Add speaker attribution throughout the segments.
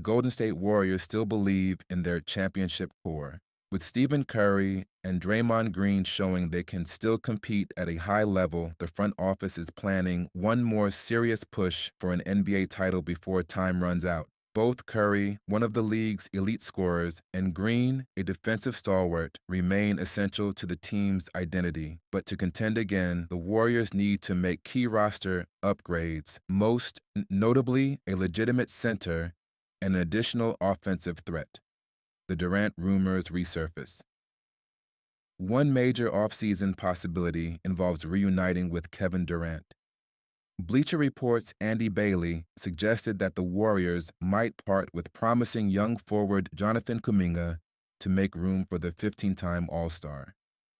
Speaker 1: Golden State Warriors still believe in their championship core. With Stephen Curry and Draymond Green showing they can still compete at a high level, the front office is planning one more serious push for an NBA title before time runs out. Both Curry, one of the league's elite scorers, and Green, a defensive stalwart, remain essential to the team's identity. But to contend again, the Warriors need to make key roster upgrades, most notably a legitimate center and an additional offensive threat. The Durant rumors resurface. One major offseason possibility involves reuniting with Kevin Durant. Bleacher Report's Andy Bailey suggested that the Warriors might part with promising young forward Jonathan Kaminga to make room for the 15-time All-Star.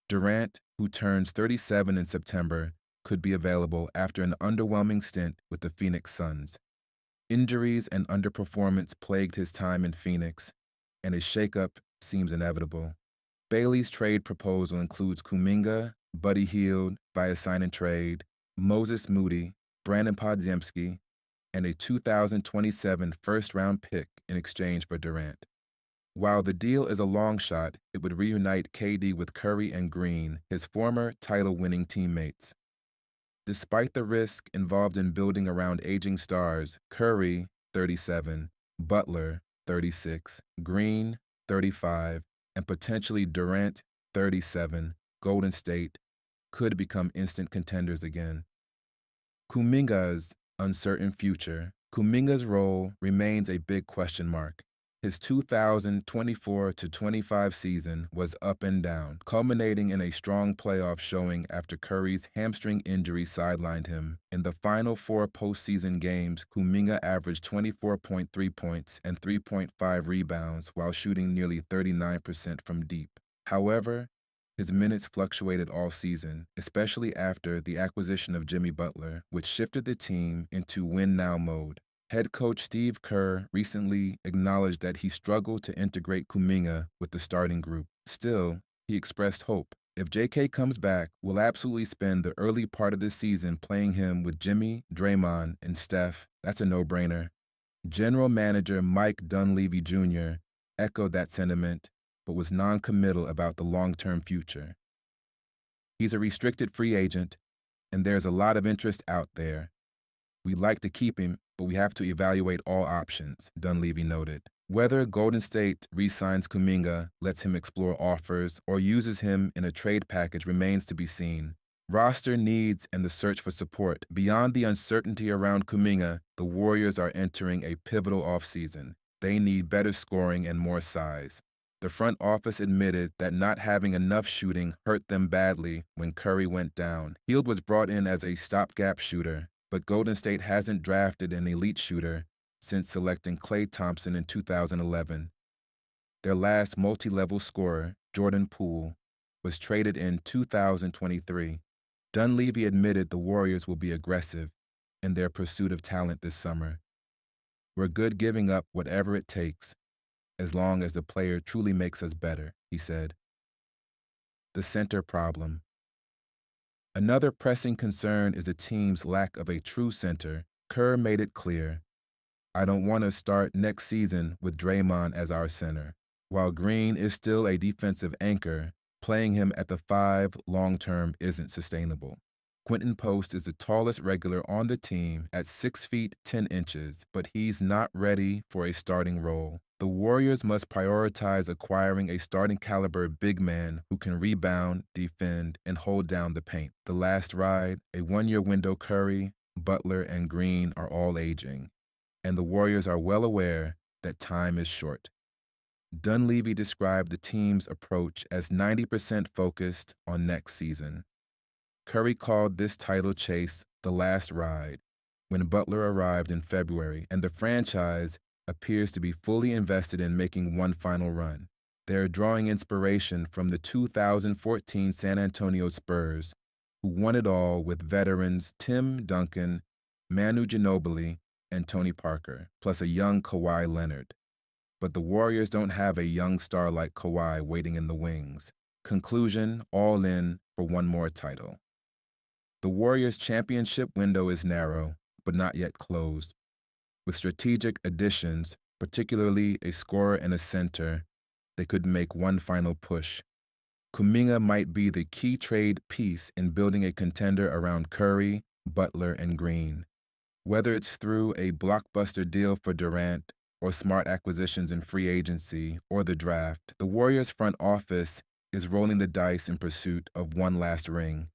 Speaker 1: Durant, who turns 37 in September, could be available after an underwhelming stint with the Phoenix Suns. Injuries and underperformance plagued his time in Phoenix, and a shakeup seems inevitable. Bailey's trade proposal includes Kuminga, Buddy Hield via sign and trade, Moses Moody, Brandon Podziemski, and a 2027 first-round pick in exchange for Durant. While the deal is a long shot, it would reunite KD with Curry and Green, his former title-winning teammates. Despite the risk involved in building around aging stars, Curry, 37, Butler, 36, Green, 35, and potentially Durant, 37, Golden State, could become instant contenders again. Kuminga's uncertain future. Kuminga's role remains a big question mark. His 2024-25 season was up and down, culminating in a strong playoff showing after Curry's hamstring injury sidelined him. In the final 4 postseason games, Kuminga averaged 24.3 points and 3.5 rebounds while shooting nearly 39% from deep. However, his minutes fluctuated all season, especially after the acquisition of Jimmy Butler, which shifted the team into win-now mode. Head coach Steve Kerr recently acknowledged that he struggled to integrate Kuminga with the starting group. Still, he expressed hope. If JK comes back, we'll absolutely spend the early part of the season playing him with Jimmy, Draymond, and Steph. That's a no-brainer. General Manager Mike Dunleavy Jr. echoed that sentiment, but was non-committal about the long-term future. He's a restricted free agent, and there's a lot of interest out there. We'd like to keep him, but we have to evaluate all options, Dunleavy noted. Whether Golden State re-signs Kuminga, lets him explore offers, or uses him in a trade package remains to be seen. Roster needs and the search for support. Beyond the uncertainty around Kuminga, the Warriors are entering a pivotal offseason. They need better scoring and more size. The front office admitted that not having enough shooting hurt them badly when Curry went down. Hield was brought in as a stopgap shooter, but Golden State hasn't drafted an elite shooter since selecting Klay Thompson in 2011. Their last multi-level scorer, Jordan Poole, was traded in 2023. Dunleavy admitted the Warriors will be aggressive in their pursuit of talent this summer. We're good giving up whatever it takes, as long as the player truly makes us better, he said. The center problem. Another pressing concern is the team's lack of a true center. Kerr made it clear, I don't want to start next season with Draymond as our center. While Green is still a defensive anchor, playing him at the 5 long-term isn't sustainable. Quentin Post is the tallest regular on the team at 6 feet 10 inches, but he's not ready for a starting role. The Warriors must prioritize acquiring a starting caliber big man who can rebound, defend, and hold down the paint. The last ride, a 1-year window Curry, Butler, and Green are all aging, and the Warriors are well aware that time is short. Dunleavy described the team's approach as 90% focused on next season. Curry called this title chase the last ride when Butler arrived in February, and the franchise appears to be fully invested in making one final run. They're drawing inspiration from the 2014 San Antonio Spurs, who won it all with veterans Tim Duncan, Manu Ginobili, and Tony Parker, plus a young Kawhi Leonard. But the Warriors don't have a young star like Kawhi waiting in the wings. Conclusion, all in for one more title. The Warriors' championship window is narrow, but not yet closed. With strategic additions, particularly a scorer and a center, they could make one final push. Kuminga might be the key trade piece in building a contender around Curry, Butler, and Green. Whether it's through a blockbuster deal for Durant or smart acquisitions in free agency or the draft, the Warriors' front office is rolling the dice in pursuit of one last ring.